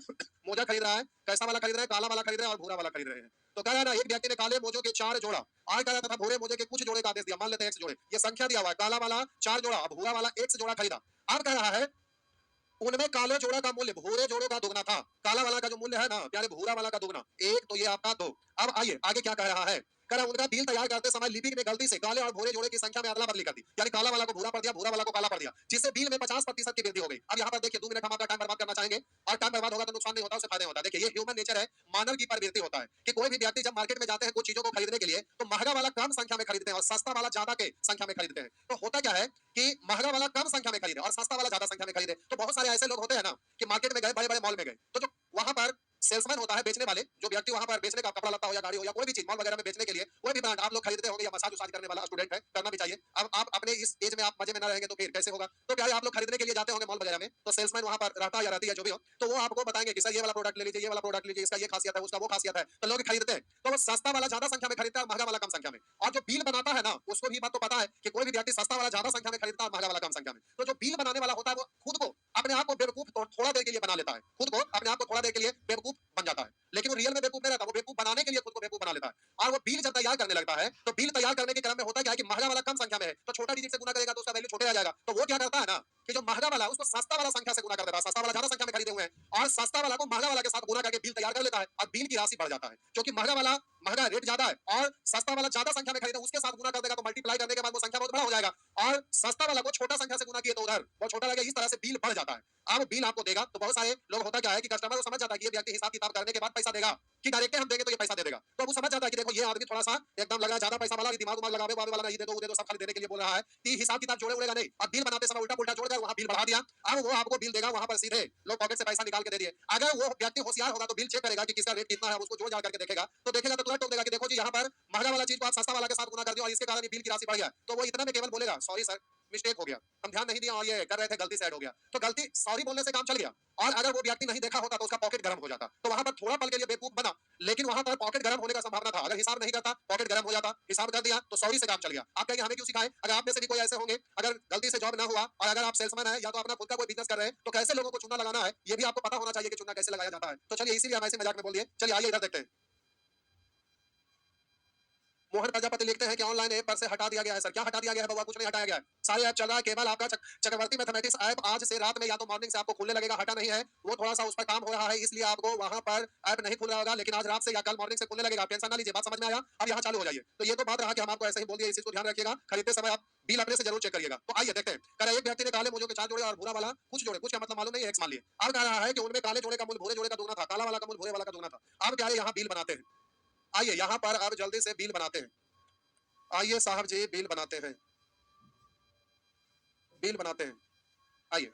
मोजा खरीद रहा है, कैसा वाला खरीद रहे हैं, काला वाला खरीद रहे हैं और भूरा वाला खरीद रहे हैं। तो कह रहा है ना, एक व्यक्ति ने काले मोजों के 4 जोड़ा आय करा तथा भूरे मोजे के कुछ जोड़े का आदेश दिया, मान लेते हैं x जोड़े, ये संख्या दिया हुआ है, काला वाला 4 जोड़ा, भूरा वाला x जोड़ा खरीदा। अब कह रहा है उनमें काले जोड़ा का मूल्य भूरे जोड़ों का दुगना था, काला वाला का जो मूल्य है ना प्यारे भूरा वाला का दुगना, एक तो ये आपका 2। अब आइए आगे क्या कह रहा है, कह रहा उनका बिल तैयार करते समय लिपिक ने गलती से काले और भूरे जोड़े की संख्या में अदला बदली कर दी, यानी काला वाला को भूरा पड़ दिया, भूरा वाला को काला पड़ दिया, जिससे बिल में 50% की वृद्धि हो गई। अब यहाँ पर देखिए 2 मिनट हम आपका टाइम बर्बाद करना चाहेंगे, और टाइम बर्बाद होगा तो नुकसान नहीं होता, उससे फायदा होता है। देखिए ये ह्यूमन नेचर है, मानव की प्रवृत्ति होता है कि कोई भी व्यक्ति जब मार्केट में जाते हैं कुछ चीजों को खरीदने के लिए, तो महंगा वाला कम संख्या में खरीदते हैं और सस्ता वाला ज्यादा के संख्या में खरीदते हैं। तो होता क्या है कि महंगा वाला कम संख्या में खरीदे और सस्ता वाला ज्यादा संख्या में खरीदे। तो बहुत सारे ऐसे लोग होते हैं ना कि मार्केट में गए, बड़े बड़े मॉल में गए, तो जो वहां पर सेल्समैन होता है, बेचने वाले जो व्यक्ति वहां पर बेचने का कपड़ा लता हो या गाड़ी हो या कोई भी चीज मॉल वगैरह में बेचने के लिए, कोई भी ब्रांड आप लोग खरीदते होंगे, या मसाज उसाज करने वाला स्टूडेंट है, करना भी चाहिए। अब आप अपने इस एज में आप मजे में ना रहेंगे तो फिर कैसे होगा। तो क्या है, आप लोग खरीदने के लिए जाते होंगे मॉल वगैरह में, तो सेल्समैन वहां पर रहता या रहती है जो भी हो, तो वो आपको बताएंगे कि सर ये वाला प्रोडक्ट ले लीजिए, ये वाला प्रोडक्ट लीजिए, इसका ये खासियत है, उसका वो खासियत है, तो लोग खरीदते हैं। तो वो सस्ता वाला ज्यादा संख्या में खरीदता है और महंगा वाला कम संख्या में। और जो बिल बनाता है ना, उसको भी बात तो पता है कि कोई भी व्यक्ति सस्ता वाला ज्यादा संख्या में खरीदता है और महंगा वाला कम संख्या में। तो जो बिल बनाने वाला होता है वो खुद को अपने आप को बेवकूफ थोड़ा देर के लिए बना लेता है, खुद को अपने आप को थोड़ा देर के लिए बेवकूफ बन जाता है, लेकिन वो रियल में बेवकूफ नहीं रहता, वो बेवकूफ बनाने के लिए खुद को बेवकूफ बना लेता है। और वो बिल जब तैयार करने लगता है, तो बिल तैयार करने के क्रम में होता क्या है कि महंगा वाला कम संख्या में है, तो छोटा डिजिट से गुना करेगा तो उसका वैल्यू छोटे आ जाएगा। तो वो क्या करता है ना कि जो महंगा वाला उसको सस्ता वाला संख्या से गुना कर देता है, सस्ता वाला ज्यादा संख्या में खरीदे हुए हैं, और सस्ता वाला को महंगा वाला के साथ गुना करके बिल तैयार कर लेता है, और बिल की राशि बढ़ जाता है, क्योंकि महंगा वाला महंगा रेट ज्यादा है और सस्ता वाला ज्यादा संख्या में खरीदा, उसके साथ गुना कर देगा तो मल्टीप्लाई करने के बाद वो संख्या बहुत बड़ा हो जाएगा, और सस्ता वाला को छोटा संख्या से गुना किए तो उधर वो छोटा लगेगा, इस तरह से बिल बढ़ जाता है। अब बिल आपको देगा तो बहुत सारे लोग होता क्या है कि कस्टमर को समझ जाता है कि ये व्यक्ति हिसाब किताब करने के बाद पैसा देगा, कि डायरेक्ट हम देंगे तो ये पैसा दे देगा, तो वो समझ जाता है कि देखो ये आदमी थोड़ा सा एकदम लग रहा है ज्यादा पैसा वाला, दिमाग उमाग लगावे वाला नहीं, दे दो वो दे दो, सब खाली देने के लिए बोल रहा है, कि हिसाब किताब जोड़े उड़ेगा नहीं। अब बिल बनाते समय उल्टा पुल्टा जोड़ कर वहां बिल बढ़ा दिया, अब वो आपको बिल देगा वहां पर सीधे लोग पॉकेट से पैसा निकाल के दे दिए। अगर वो व्यक्ति होशियार होगा तो बिल चेक करेगा कि किसका रेट कितना है, उसको जोड़ जाकर के देखेगा, तो देखेगा तो तुरंत टोक देगा कि देखो जी यहाँ पर महंगा वाला चीज को आप सस्ता वाला के साथ गुना कर दिया और इसके कारण बिल की राशि बढ़ गया। तो वो इतना में केवल बोलेगा सॉरी सर मिस्टेक हो गया, हम ध्यान नहीं दिया और ये कर रहे थे गलती से ऐड हो गया, तो गलती सॉरी बोलने से काम चल गया। और अगर वो व्यक्ति नहीं देखा होता तो उसका पॉकेट गर्म हो जाता, तो वहां पर थोड़ा पल के लिए बेवकूफ बना, लेकिन वहां पर पॉकेट गर्म होने का संभावना था। अगर हिसाब नहीं करता पॉकेट गर्म हो जाता, हिसाब कर दिया तो सॉरी से काम चल गया। आप कहेंगे हमें क्यों सिखाए, अगर आप में से भी कोई ऐसे होंगे, अगर गलती से जॉब ना हुआ और अगर आप सेल्समैन है या तो अपना खुद का कोई बिजनेस कर रहे हैं, तो कैसे लोगों को चूना लगाना है ये भी आपको पता होना चाहिए कि चूना कैसे लगाया जाता है। तो चलिए इसीलिए हम ऐसे मजाक में बोल दिए। चलिए आइए इधर देखते हैं। मोहन प्रजापति लिखते हैं कि ऑनलाइन ऐप पर से हटा दिया गया है। सर क्या हटा दिया गया है बउआ, कुछ नहीं हटाया गया है, सारे ऐप चल रहा है, केवल आपका चक्रवर्ती मैथमेटिक्स ऐप आज से रात में या तो मॉर्निंग से आपको खुलने लगेगा, हटा नहीं है, वो थोड़ा सा उस पर काम हो रहा है इसलिए आपको वहां पर ऐप नहीं खुल रहा होगा, लेकिन आज रात से या कल मॉर्निंग से खुलने लगेगा, आप टेंशन ना लीजिए। बात समझ में आया, अब यहाँ चालू हो जाइए। तो ये तो बात रहा कि हम आपको ऐसे ही बोल दिए, इस चीज को ध्यान रखिएगा, खरीदते समय आप बिल अपने से जरूर चेक करिएगा। तो आइए देखते हैं, कह रहा है एक व्यक्ति ने काले मोजों के 4 जोड़े और भूरा वाला कुछ जोड़े, कुछ का मतलब मालूम नहीं है, एक्स मान लिए। अब कह रहा है कि उनमें काले जोड़े का मूल्य भूरे जोड़े का दुगना था, काला वाला का मूल्य भूरे वाला का दुगना था। अब क्या है यहाँ बिल बनाते हैं, आइए यहाँ पर अब जल्दी से बिल बनाते हैं। आइए साहब जी बिल बनाते हैं, बिल बनाते हैं। आइए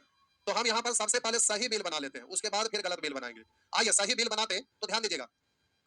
तो हम यहाँ पर सबसे पहले सही बिल बना लेते हैं, उसके बाद फिर गलत बिल बनाएंगे। आइए सही बिल बनाते हैं तो ध्यान दीजिएगा,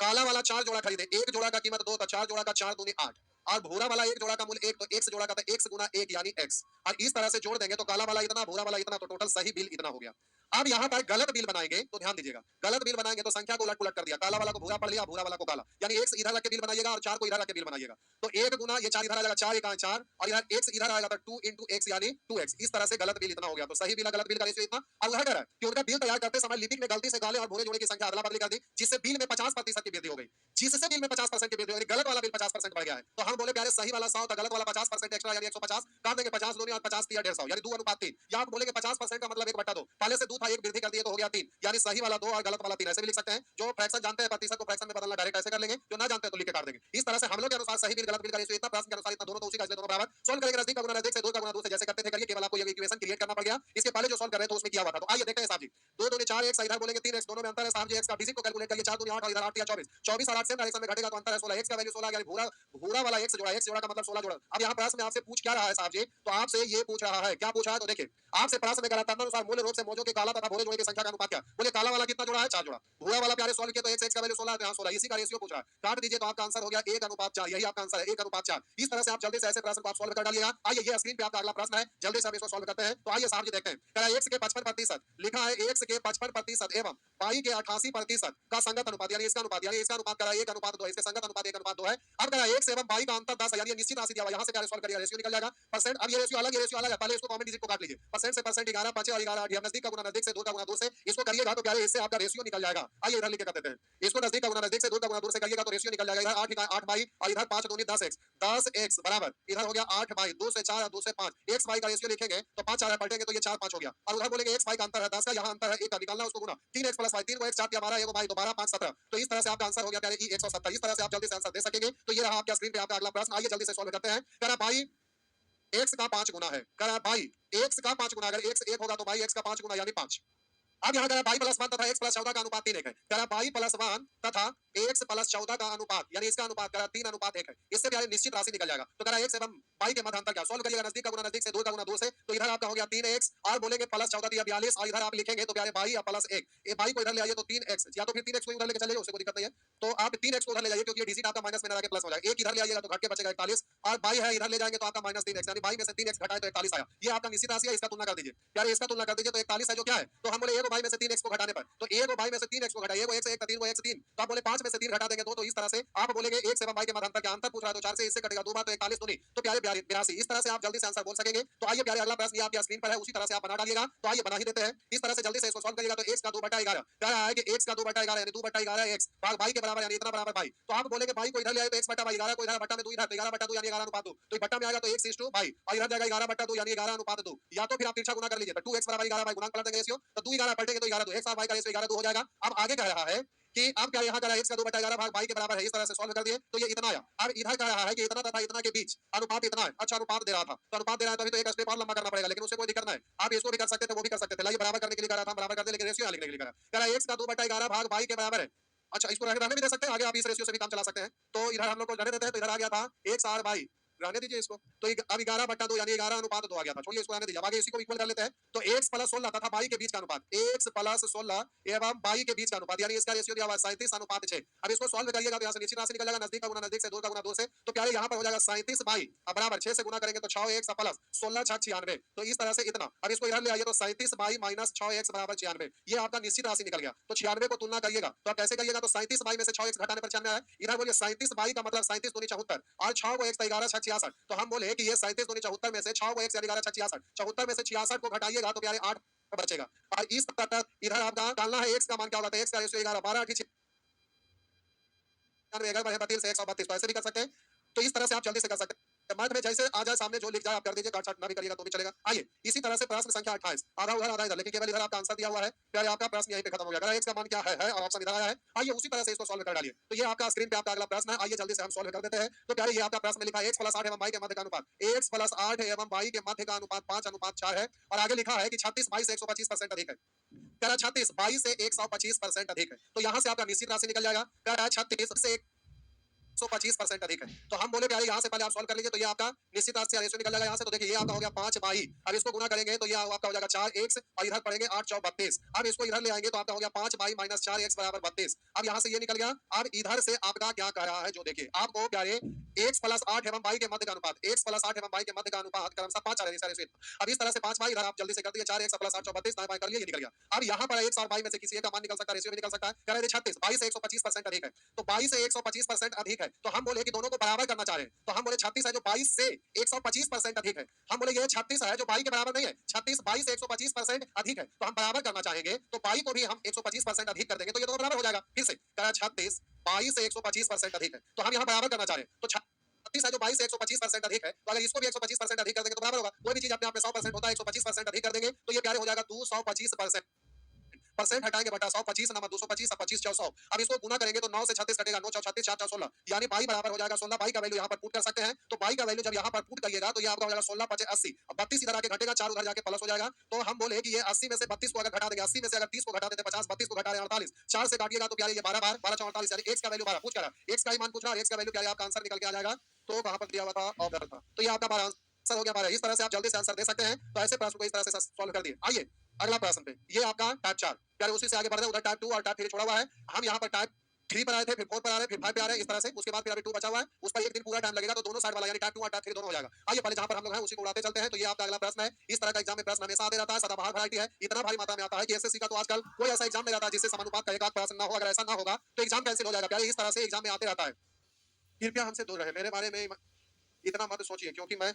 काला वाला 4 जोड़ा खरीदे, एक जोड़ा का कीमत 2 था, 4 जोड़ा का 4 दूनी 8, और भूरा वाला एक जोड़ा का मूल्य 1, तो x जोड़ा का था x गुना 1 यानी x, और इस तरह से जोड़ देंगे तो काला वाला इतना भूरा वाला इतना, तो टोटल सही बिल इतना हो गया। अब यहाँ पर गलत बिल बनाएंगे तो ध्यान दीजिएगा, गलत बिल बनाएंगे तो संख्या को उलट पुलट कर दिया, काला वाला को भूरा पढ़ लिया, भूरा वाला को काला, यानी x इधर रख के बिल बनाइएगा और 4 को इधर रख के बिल बनाइएगा। तो 1 गुना ये 4 इधर आ जाएगा, 4 1 4, और इधर x इधर आएगा तो 2 into x यानी 2x, इस तरह से गलत बिल इतना हो गया। तो सही बिल गलत बिल का रेशियो इतना। अब वह कह रहा है कि उनका बिल तैयार करते समय लिपिक ने गलती से काले और भूरे जोड़े की संख्या अदला बदली कर दी, जिससे बिल में 50% की वृद्धि हो गई, जिससे बिल में 50% की वृद्धि हुई, गलत वाला बिल 50% बढ़ गया है। तो हम बोले प्यारे सही वाला 100 था, गलत वाला 50% एक्स्ट्रा यानी 150 काट देंगे, 50 दूनी और 50 तिया 150 यानी 2:3। या आप बोलेंगे 50% का मतलब 1/2, पहले से 2 था, 1 वृद्धि कर दिए तो हो गया 3, यानी सही वाला 2 और गलत वाला 3, ऐसे भी लिख सकते हैं। जो फ्रैक्शन जानते हैं प्रतिशत को फ्रैक्शन में बदलना डायरेक्ट ऐसे कर लेंगे, जो ना जानते हैं तो लिख के काट देंगे। इस तरह से हम लोग के अनुसार सही बिल गलत बिल का रेशियो इतना, प्रश्न के अनुसार इतना, दोनों तो उसी का, इसलिए दोनों बराबर। सॉल्व करेंगे नजदीक का गुना नजदीक से, दूर का गुना दूर से, जैसे करते थे करिए, केवल आपको ये इक्वेशन क्रिएट करना पड़ गया। इसके पहले जो सॉल्व कर रहे थे उसमें किया हुआ था। तो आइए देखते हैं साहब जी। 2 दूनी 4 x, इधर बोलेंगे 3x, दोनों में अंतर है साहब जी। x का बेसिक को कैलकुलेट करिए, 4 दूनी 8 और इधर 8 या 24, 24 और 8 सेम डायरेक्शन में घटेगा तो अंतर है 16, x का वैल्यू 16 यानी भूरा भूरा वाला x जोड़ा, x जोड़ा का मतलब 16 जोड़ा। अब यहाँ प्रश्न में आपसे पूछ क्या रहा है साहब जी, तो आपसे ये पूछ रहा है, क्या पूछ रहा है तो देखिए, आपसे प्रश्न में गलत अनुसार मूल रूप से मौजों के काला तथा भूरे जोड़े की संख्या का अनुपात क्या। बोले काला वाला कितना जोड़ा है, 4 जोड़ा। भूरा वाला प्यारे सॉल्व किया तो x का वैल्यू 16 है, तो यहाँ 16, इसी का रेशियो पूछ रहा है। काट दीजिए तो आपका आंसर हो गया 1:4, यही आपका आंसर है 1:4। इस तरह से आप जल्दी से ऐसे प्रश्न को आप सॉल्व कर डालिएगा। आइए ये स्क्रीन पे आपका अगला प्रश्न है, जल्दी से हम इसको सॉल्व करते हैं। तो आइए साहब जी देखते हैं, कह रहा है x के 55% लिखा है, x के 55% एवं पाई के 88% का संगत अनुपात, यानी इसका अनुपात, यानी इसका अनुपात करा 1:2, इसके संगत अनुपात 1:2 है। अब करा x एवं पाई का अंतर 10 है, यानी निश्चित राशि दिया हुआ, यहां से क्या सॉल्व करिएगा, रेशियो निकल जाएगा। परसेंट, अब ये रेशियो अलग, ये रेशियो अलग है, पहले इसको कॉमन डिजिट को काट लीजिए। परसेंट से परसेंट 11 5 और 11 8, नजदीक का गुना नजदीक से, दूर का गुना दूर से, इसको करिएगा तो प्यारे इससे आपका रेशियो निकल जाएगा। आइए इधर लिख के कर देते हैं, इसको नजदीक का गुना नजदीक से, दूर का गुना दूर से करिएगा तो रेशियो निकल जाएगा। इधर 8 8 बाई और इधर 5 दूनी 10x, 10x बराबर इधर हो गया 8 बाई, 2 से 4 और 2 से 5, x बाई का रेशियो लिखेंगे तो 5 4 पलटेंगे तो ये 4 5 हो गया। और उधर बोलेंगे x बाई का अंतर है 10 का, यहाँ अंतर है 1 का, निकालना उसको गुना 3x प्लस y, 3 को x 4 या 12, 1 बाई 2 12 5 17। तो इस तरह से आपका आंसर हो गया प्यारे 170। इस तरह से आप जल्दी से आंसर दे सकेंगे। तो ये रहा आपका स्क्रीन पे आपका अगला प्रश्न, आइए जल्दी से सॉल्व करते हैं। कह रहा भाई x का 5 गुना है, कह रहा भाई x का 5 गुना, अगर x 1 होगा तो भाई x का 5 गुना यानी 5। अब यहाँ कह रहा है y प्लस 1 तथा x प्लस 14 का अनुपात 3:1 है। कह रहा है y प्लस 1 तथा x प्लस 14 का अनुपात, यानी इसका अनुपात कह रहा 3:1 है। इससे प्यारे निश्चित राशि निकल जाएगा। तो कह रहा है x एवं y के मध्य अंतर क्या, सॉल्व करिएगा, नजदीक का गुना नजदीक से, दूर का गुना दूर से, तो इधर आपका हो गया 3x और बोलेंगे प्लस 14 दिया 42 और इधर आप लिखेंगे तो प्यारे y या प्लस 1, ये y को इधर ले आइए तो 3x, या तो फिर 3x को इधर लेके चले जाइए, उससे कोई दिक्कत नहीं है। तो आप 3x को उधर ले जाइए क्योंकि ये डिजिट आपका माइनस में ना जाके प्लस हो जाएगा। 1 इधर ले आइएगा तो घट के बचेगा 41 और y है इधर ले जाएंगे तो आपका माइनस 3x, यानी y में से 3x घटाए तो 41 आया। ये आपका निश्चित राशि है, इसका तुलना कर दीजिए प्यारे, इसका तुलना कर दीजिए तो 41 है जो क्या है, तो हम बोले a को y में से 3x को घटाने पर, तो a को y में से 3x को घटाइए, वो 1 से 1 3 को 1 से 3, तो आप बोले 5 में से 3 घटा देंगे तो इस तरह से आप बोलेंगे x एवं y के मध्य अंतर क्या, अंतर पूछ रहा है तो 4 से इससे कटेगा 2 बार तो 41 दूनी तो प्यारे 82। इस तरह से आप जल्दी से आंसर बोल सकेंगे। तो आइए प्यारे अगला प्रश्न ये आपकी स्क्रीन पर है, उसी तरह से आप बना डालिएगा। तो आइए बना ही देते हैं, इस तरह से जल्दी से इसको सॉल्व करिएगा। तो x का 2/11 कह रहा है कि x का 2/11 यानी 2/11 x भाग y के बराबर, यानी इतना बराबर y। तो आप बोलेंगे y को इधर ले आए तो x/11 को इधर बट्टा में 2 इधर, तो 11/2 यानी 11:2, तो ये बट्टा में आएगा तो x is to y और इधर जाएगा 11/2 यानी 11:2, या तो फिर आप तिरछा गुना कर लीजिए, तो 2x बराबर 11 y गुणा पलट देंगे रेशियो, तो 2 11 पलटेंगे तो 11 2, x और y का रेशियो 11 2 हो जाएगा। अब आगे कह रहा है कि अब क्या यहाँ कह रहा है x का 2/11 भाग y के बराबर है, इस तरह से सॉल्व कर दिए तो ये इतना आया। अब इधर कह रहा है कि इतना तथा इतना के बीच अनुपात इतना है, अच्छा अनुपात दे रहा था, तो अनुपात दे रहा है तो अभी तो एक स्टेप और लंबा करना पड़ेगा, लेकिन उसे कोई दिक्कत नहीं है, आप इसको भी कर सकते थे वो भी कर सकते थे। लाइए बराबर करने के लिए कह रहा था, बराबर कर दे, लेकिन रेशियो लिखने के लिए कह रहा है x का 2/11 भाग y के बराबर है। अच्छा इसको रहने भी दे सकते हैं, आगे आप इस रेशियो से भी काम चला सकते हैं। तो इधर हम लोग को रहने देते हैं, तो इधर आ गया था x r y, रहने दीजिए इसको, तो अब 11/2 यानी 11:2 आ गया था, छोड़िए इसको रहने दीजिए। अब आगे इसी को इक्वल कर लेते हैं, तो x प्लस 16 तथा y के बीच का अनुपात, x प्लस 16 एवं y के बीच का अनुपात, यानी इसका रेशियो दिया हुआ है 37:6। अब इसको सॉल्व करिएगा तो यहाँ से निश्चित राशि निकल जाएगा, नजदीक का गुना नजदीक से, दूर का गुना दूर से, तो प्यारे यहाँ पर हो जाएगा 37 बाई अब बराबर 6 से गुना करेंगे तो 6x प्लस 16 6 96, तो इस तरह से इतना। अब इसको इधर ले आइए तो 37 बाई माइनस 6x बराबर 96, ये आपका निश्चित राशि निकल गया। तो 96 को तुलना करिएगा तो आप कैसे करिएगा, तो 37 बाई में से 6x घटाने पर 96 है, इधर बोलिए 37 बाई का मतलब 37 दूनी 74 और 6 को x 11 6 66, तो हम बोले कि ये 37 दूनी 74 में से 6 को x 11 6 66, 74 में से 66 को घटाइएगा तो प्यारे 8 बचेगा। और इस तरह इधर आपका डालना है x का मान क्या होगा, तो x का रेशियो 11 12 8 96 बढ़े 32 से 132, तो ऐसे भी कर सकते हैं। तो इस तरह से आप जल्दी से कर सकते हैं, मैथ में जैसे आ जाए सामने जो लिख जाए आप कर दीजिए, काट छाट ना भी करिएगा तो भी चलेगा। आइए इसी तरह से प्रश्न संख्या 28, आधा उधर आधा इधर, लेकिन केवल इधर आपका आंसर दिया हुआ है, प्यारे आपका प्रश्न यहीं पे खत्म हो गया। x का मान क्या है और ऑप्शन इधर आया है, आइए उसी तरह से इसको सॉल्व कर डालिए। तो ये आपका स्क्रीन पे आपका अगला प्रश्न है, आइए जल्दी से हम सॉल्व कर देते हैं। तो प्यारे ये आपका प्रश्न में लिखा है x प्लस 8 एवं y के मध्य का अनुपात, x प्लस 8 एवं y के मध्य का अनुपात 5:4 है, और आगे लिखा है कि 36 22 से 125% अधिक है। कह रहा है 36 22 से 125% अधिक है, तो यहाँ से आपका निश्चित राशि निकल जाएगा। कह रहा है 36 से 125% अधिक है, तो हम बोले प्यारे यहाँ से पहले आप सॉल्व कर लीजिए, तो ये आपका निश्चित राशि का रेशियो निकल जाएगा यहाँ से। तो देखिए ये आपका हो गया 5 बाई, अब इसको गुना करेंगे तो ये आपका हो जाएगा 4x और इधर पढ़ेंगे 8 4 32, अब इसको इधर ले आएंगे तो आपका हो गया 5 बाई माइनस 4x बराबर 32। अब यहाँ से ये निकल गया। अब इधर से आपका क्या कह रहा है, जो देखिए आपको प्यारे x प्लस 8 एवं y के मध्य का अनुपात, x प्लस 8 एवं y के मध्य का अनुपात क्रमशः 5 आ रहा है। अब इस तरह से 5 बाई इधर आप जल्दी से कर दिए, 4x प्लस 8 32 दाएं बाएं कर लिए, ये निकल गया। अब यहाँ पर x और y में से किसी एक का मान निकल सकता है, रेशियो भी निकल सकता है। कह रहे थे 36 22 से 125% अधिक है, तो 22 से 125% अधिक है, तो हम बोले कि दोनों को बराबर करना चाह रहे हैं, तो हम बोले 36 है जो 22 से 125% अधिक है, हम बोले ये 36 है जो y के बराबर नहीं है, 36 22 से 125% अधिक है, तो हम बराबर करना चाहेंगे तो y को भी हम 125% अधिक कर देंगे, तो ये दोनों बराबर हो जाएगा। फिर से कह रहा है 36 22 से 125% अधिक है, तो हम यहाँ बराबर करना चाह रहे हैं। तो 36 है जो 22 से 125% अधिक है, तो अगर इसको भी 125% अधिक कर देंगे तो बराबर होगा। कोई भी चीज अपने आप में 100% होता है, 125% अधिक कर देंगे तो ये प्यारे हो जाएगा 225%। परसेंट हटाएंगे बटा 100, 25 नंबर 225, 25 400। अब इसको गुना करेंगे तो 9 से 36 कटेगा, 9 36 4 4 16, यानी बाई बराबर हो जाएगा 16। बाई का वैल्यू यहाँ पर पुट कर सकते हैं, तो बाई का वैल्यू जब यहाँ पर पुट करिएगा तो ये आपका हो जाएगा 16 5 80। अब 32 इधर आके घटेगा, 4 उधर जाके प्लस हो जाएगा, तो हम बोले कि ये 80 में से 32 को अगर घटा देंगे, 80 में से अगर 30 को घटा देते 50, 32 को घटा रहे 48, 4 से काटिएगा तो प्यारे ये 12 बार 12 4 48, यानी x का वैल्यू 12 पूछ रहा है, x का ही मान पूछ रहा है, x का वैल्यू प्यारे आपका आंसर निकल के आ जाएगा। तो कहां पर दिया हुआ था, ऑफ था, तो ये आपका 12 आंसर हो गया 12। इस तरह से आप जल्दी से आंसर दे सकते हैं, तो ऐसे प्रश्न को इस तरह से सॉल्व कर दिए। आइए अगला प्रश्न पे, ये आपका टाइप 4 प्यारे, उसी से आगे बढ़ रहे हैं, उधर टाइप 2 और टाइप 3 छोड़ा हुआ है, हम यहाँ पर टाइप 3 पर आए थे, फिर 4 पर आ रहे हैं, फिर 5 पे आ रहे हैं, इस तरह से। उसके बाद फिर अभी 2 बचा हुआ है, उस पर एक दिन पूरा टाइम लगेगा, तो दोनों साइड वाला यानी टाइप 2 और टाइप 3 दोनों हो जाएगा। आइए पहले जहां पर हम लोग हैं उसी को उड़ाते चलते हैं। तो ये आपका अगला प्रश्न है। इस तरह का एग्जाम में प्रश्न हमेशा आते रहता है, सदाबहार वैरायटी है, इतना भारी मात्रा में आता है कि एसएससी का तो आजकल कोई ऐसा एग्जाम नहीं रहता जिससे समानुपात का एक आध प्रश्न ना हो। अगर ऐसा ना होगा तो एग्जाम कैंसिल हो जाएगा प्यारे, इस तरह से एग्जाम में आते रहता है। कृपया हमसे दूर रहे, मेरे बारे में इतना मत सोचिए, क्योंकि मैं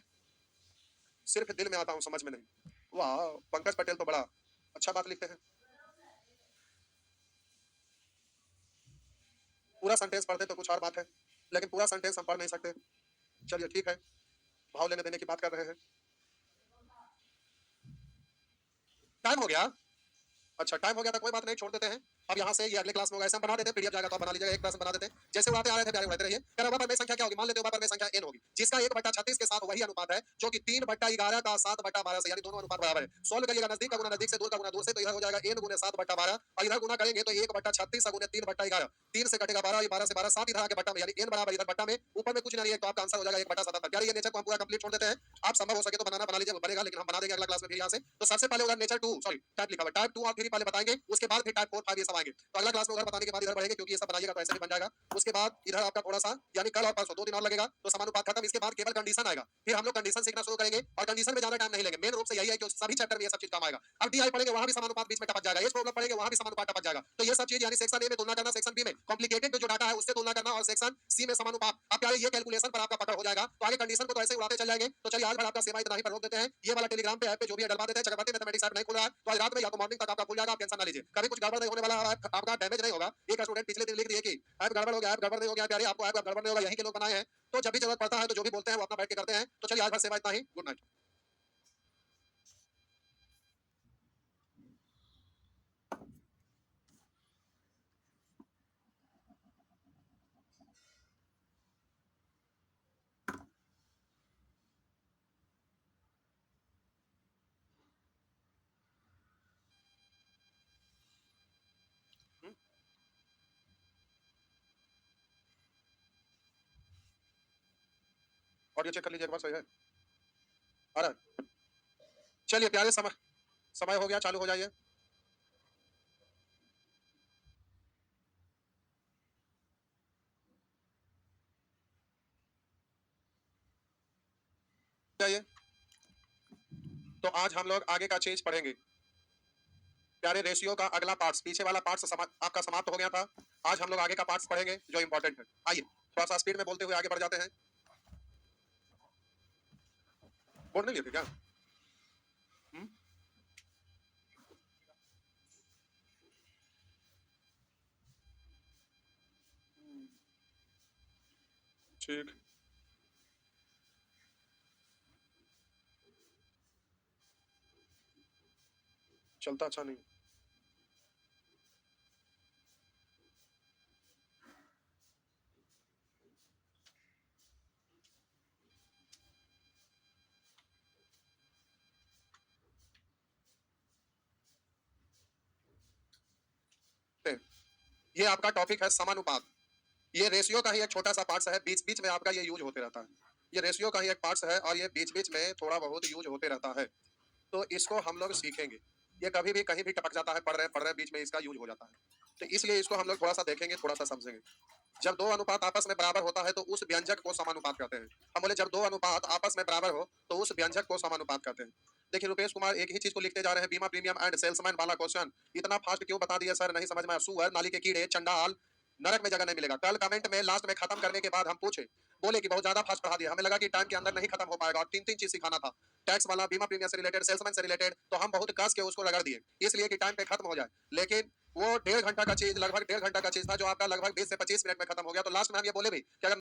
सिर्फ दिल में आता हूँ, समझ में नहीं। वाह, पंकज पटेल तो बड़ा अच्छा बात लिखते हैं। पूरा सेंटेंस पढ़ते तो कुछ और बात है, लेकिन पूरा सेंटेंस हम पढ़ नहीं सकते। चलिए ठीक है, भाव लेने देने की बात कर रहे हैं। टाइम हो गया, अच्छा टाइम हो गया था, कोई बात नहीं, छोड़ देते हैं। अब यहाँ से ये अगले क्लास में होगा, ऐसे हम बना देते हैं, पीडीएफ जाएगा तो आप बना लीजिएगा, एक प्रश्न बना देते हैं, जैसे उड़ाते आ रहे थे प्यारे उड़ाते रहिए। क्या होगा, में संख्या क्या होगी, मान लेते हो पर में संख्या n होगी, जिसका 1/36 के साथ वही अनुपात है जो कि 3/11 का 7/12 से, यानी दोनों अनुपात बराबर है। सोल्व करिएगा, नजदीक का गुना नजदीक से, दूर का गुना दूर से, तो इधर हो जाएगा n गुने 7/12 और इधर गुना करेंगे तो 1/36 गुने 3/11, 3 से कटेगा 12, ये 12 से 12 7 इधर आके बट्टा में, यानी n बराबर इधर बट्टा में, ऊपर में कुछ नहीं है, तो आपका आंसर हो जाएगा 1/77। यार ये नेचर को हम पूरा कंप्लीट छोड़ देते हैं, आप संभव हो सके तो बनाना बना लीजिए, बनेगा, लेकिन हम बना देंगे अगला क्लास में फिर यहाँ से। तो सबसे पहले उधर नेचर 2 सॉरी टाइप लिखा हुआ, टाइप 2 और 3 पहले बताएंगे, उसके बाद फिर टाइप 4 5 ये सब आएंगे। तो अगला क्लास में उधर बताने के बाद इधर बढ़ेंगे, क्योंकि ये सब बनाइएगा तो ऐसे भी बन जाएगा। उसके बाद इधर आपका थोड़ा सा, यानी कल और परसों 2 दिन और लगेगा, तो समानुपात खत्म। इसके बाद केवल कंडीशन आएगा, फिर हम लोग कंडीशन सीखना शुरू करेंगे, और कंडीशन में ज्यादा टाइम नहीं लेंगे। मेन रूप से यही है कि सभी चैप्टर में ये सब चीज काम आएगा। अब डीआई पढ़ेंगे, वहां भी समानुपात बीच में टपक जाएगा, एच प्रॉब्लम पढ़ेंगे, वहां भी समानुपात टपक जाएगा। तो ये सब चीज यानी सेक्शन ए में तुलना करना, सेक्शन बी में कॉम्प्लिकेटेड जो डाटा है उससे तुलना करना, और सेक्शन सी में समानुपात। अब क्या ये कैलकुलेशन पर आपका पकड़ हो जाएगा, तो आगे कंडीशन को तो ऐसे उड़ाते चल जाएंगे। तो चलिए आज भर आपका सेवा इतना ही पर रोक देते हैं। ये वाला टेलीग्राम पे ऐप पे जो भी डलवा देते हैं, चक्रवर्ती मैथमेटिक्स ऐप नहीं खुल रहा है, तो आज रात में या तो मॉर्निंग तक आपका खुल जाएगा, आप टेंशन ना लीजिए। कभी कुछ गड़बड़ नहीं होने वाला, आपका डैमेज नहीं होगा। एक स्टूडेंट पिछले दिन लिख दिए कि ऐप गड़बड़ हो गया, ऐप गड़बड़ नहीं हो गया प्यारे, आपको ऐप गड़बड़ नहीं होगा, यही के लोग बनाए हैं। तो जब भी जरूरत पड़ता है तो जो भी बोलते हैं वो अपना बैठ के करते हैं। तो चलिए आज भर सेवा इतना ही, गुड नाइट। और ये चेक कर लीजिए एक बार, सही है आ रहा है। चलिए प्यारे, समय समय हो गया, चालू हो जाइए। जाइए, तो आज हम लोग आगे का चीज पढ़ेंगे प्यारे। रेशियो का अगला पार्ट्स, पीछे वाला पार्ट्स आपका समाप्त हो गया था। आज हम लोग आगे का पार्ट्स पढ़ेंगे जो इंपॉर्टेंट है। आइए थोड़ा सा स्पीड में बोलते हुए आगे बढ़ जाते हैं। बोर्ड नहीं लिए थे क्या? हम्म? ठीक, चलता अच्छा नहीं। ये आपका टॉपिक है समानुपात। ये रेशियो का ही एक छोटा सा पार्ट्स है, बीच बीच में आपका ये यूज होते रहता है। ये रेशियो का ही एक पार्ट्स है और ये बीच बीच में थोड़ा बहुत यूज होते रहता है, तो इसको हम लोग सीखेंगे। ये कभी भी कहीं भी टपक जाता है, पढ़ रहे बीच में इसका यूज हो जाता है, तो इसलिए इसको हम लोग थोड़ा सा देखेंगे, थोड़ा सा समझेंगे। जब दो अनुपात आपस में बराबर होता है तो उस व्यंजक को समानुपात कहते हैं। हम बोले जब दो अनुपात आपस में बराबर हो तो उस व्यंजक को समानुपात कहते हैं। देखिए रुपेश कुमार एक ही चीज को लिखते जा रहे हैं, बीमा प्रीमियम एंड सेल्समैन वाला क्वेश्चन इतना फास्ट क्यों बता दिया सर, नहीं समझ में आया। सुअर, नाली के कीड़े, चंडाल, नरक में जगह नहीं मिलेगा। कल कमेंट में लास्ट में खत्म करने के बाद हम पूछे, बोले कि बहुत ज्यादा फास्ट पढ़ा दिया, हमें लगा कि टाइम के अंदर नहीं खत्म हो पाएगा और तीन तीन चीज सिखाना था, टैक्स वाला, बीमा प्रीमियम से रिलेटेड, सेल्समैन से रिलेटेड, तो हम बहुत कस के उसको रगड़ दिए इसलिए कि टाइम पे खत्म हो जाए। लेकिन वो 1.5 घंटा का चीज़ लगभग 1.5 घंटा का चीज़ था जो आपका लगभग 20 से 25 मिनट में खत्म हो गया। तो लास्ट में हम ये बोले भी कि अगर